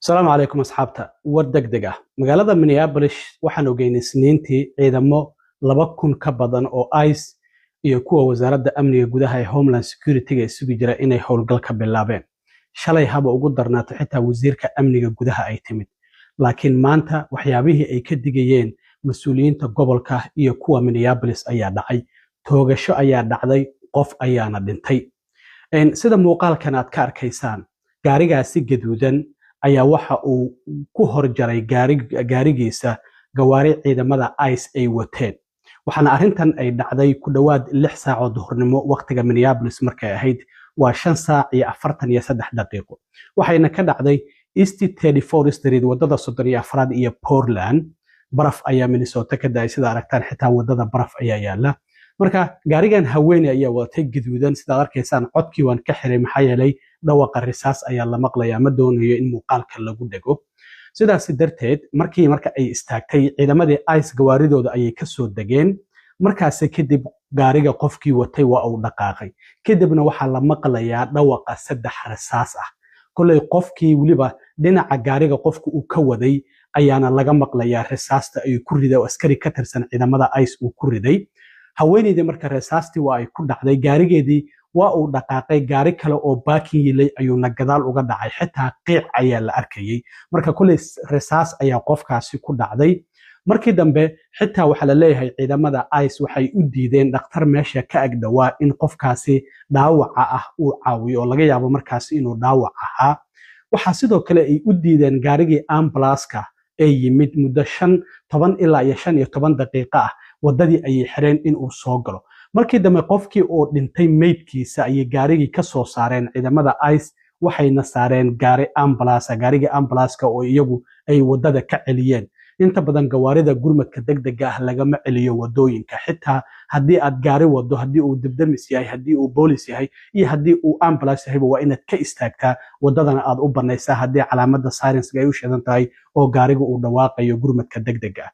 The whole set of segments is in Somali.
السلام عليكم أصحابتا وردقدقة مقالة مينيابوليس waxaan ogeynay isniintii ciidamo 2,000 ka badan oo ICE iyo kuwa wasaaradda amniga gudaha ee Homeland Security-ga isugu jira inay howlgal ka bilaabeen shalay haba ugu darnaato xitaa wasiirka amniga gudaha ay timid laakiin maanta waxyaabihii ay ka digayeen mas'uuliyiinta gobolka iyo kuwa Minneapolis ayaa dhacay toogasho ayaa dhacday qof ayaana dhintay sida muuqaalkan aad ka arkaysaan gaarigaasi gaduudan ayaa waxa uu ku horjaray gaarigiisa gawaari ciidamada ICE ay wateen waxaana arintan ay dhacday ku dhawaad 6 saacadood duhurnimo waqtiga Minneapolis markay ahayd waa 5 saac iyo 43 daqiiqo waxayna ka dhacday East 34th Street wadada 34aad iyo Portland baraf ayaa Minnesota ka daay sida aragtaan xitaa wadada baraf ayaa yaala marka gaarigan haweeney ayaa watay gaduudan sida arkaysaan codkii waan ka xiray maxaa yeelay dhawaqa risaas ayaa la maqlayaa ma doonayo in muuqaalka lagu dhago sidaas darteed markii ay istaagtay ciidamadii ICE gawaaridooda ayay ka soo dageen markaas kadib gaariga qofkii watay waa uu dhaqaaqay kadibna waxa la maqlayaa dhawaqa 3 risaas ah kulay qofkii waliba dhinaca gaariga qofku uu ka waday ayaana laga maqlayaa risaasta ay ku riday oo askari ka tirsan ciidamada ICE uu ku riday haweeneydii marka risaastii waa ay ku dhacday gaarigeedii waa uu dhaqaaqay gaari kale oo baakin yilay ayuuna gadaal uga dhacay xitaa qiic ayaa la arkayay marka kulay risaas ayaa qofkaasi ku dhacday markii dambe xitaa waxa la leeyahay ciidamada ICE waxay u diideen dhakhtar meesha ka ag dhawaa in qofkaasi dhaawaca ah uu caawiyo oo laga yaabo markaasi inuu dhaawac ahaa waxa sidoo kale ay u diideen gaarigii ambulance-ka ee yimid muddo 15 ilaa 15 daqiiqo ah wadadii ayay xireen in uu soo galo markii dambe qofkii oo dhintay meydkiisa ayay gaarigii ka soo saareen ciidamada ICE waxayna saareen gaari ambulance gaarigii ambulance-ka oo iyagu ay wadada ka celiyeen inta badan gawaarida gurmadka degdega ah lagama celiyo wadooyinka xitaa haddii aad gaari wado haddii uu dibdamis yahay haddii uu boolis yahay iyo haddii uu ambulance yahay waa inaad ka istaagtaa wadadana aad u banaysaa haddii calaamada sirens ay u shidan tahay oo gaariga uu dhawaaqayo gurmadka degdega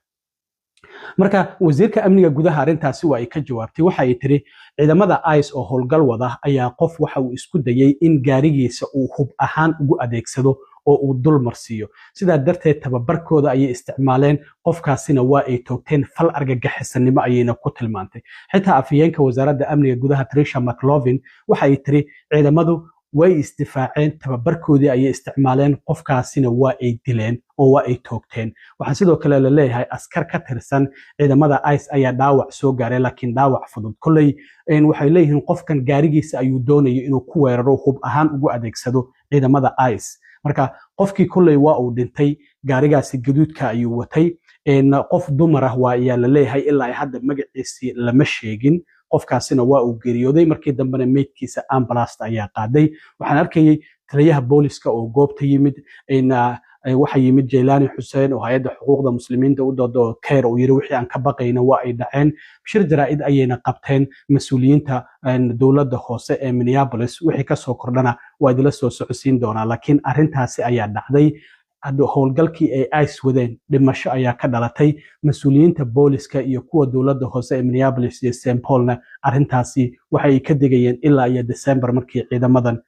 marka wasiirka amniga gudaha arintaasi waa ay ka jawaabtay waxa ay tiri ciidamada ICE oo howlgal wada ayaa qof waxa uu isku dayay in gaarigiisa uu hub ahaan ugu adeegsado oo uu dul marsiyo sida darteed tababarkooda ayay isticmaaleen qofkaasina waa ay toogteen fal argagixisanimo ayayna ku tilmaantay xitaa afhayeenka wasaaradda amniga gudaha Tricia McLovin waxa ay tiri ciidamadu way istifaaceen tababarkoodii ayay isticmaaleen qofkaasina waa ay dileen oo waa ay toogteen waxa sidoo kale la leeyahay askar ka tirsan ciidamada ICE ayaa dhaawac soo gaaray laakiin dhaawac fudud kulay waxay leeyihiin qofkan gaarigiisa ayuu doonayay inuu ku weeraro hub ahaan ugu adeegsado ciidamada ICE marka qofkii kulay waa uu dhintay gaarigaasi gaduudka ayuu watay qof dumar ah waa ayaa la leeyahay ilaa hadda magaciisa lama sheegin qofkaasina waa uu geeriyooday markii dambena meydkiisa ambulance ayaa qaaday waxaan arkayay taliyaha booliska oo goobta yimid waxa yimid Jeelani Xuseen oo hay'adda xuquuqda muslimiinta u doodo care oo yiri wixii aan ka baqayna waa ay dhaceen shir jaraa'id ayayna qabteen mas'uuliyiinta dawladda hoose ee Minneapolis wixii ka soo kordhana waa idila soo socodsiin doonaa laakiin arintaasi ayaa dhacday howlgalkii ay ICE wadeen dhimasho ayaa ka dhalatay mas'uuliyiinta booliska iyo kuwa dawladda hoose ee Minneapolis iyo St. Paulna arintaasi waxay ka digayeen ilaa iyo December markii ciidamadan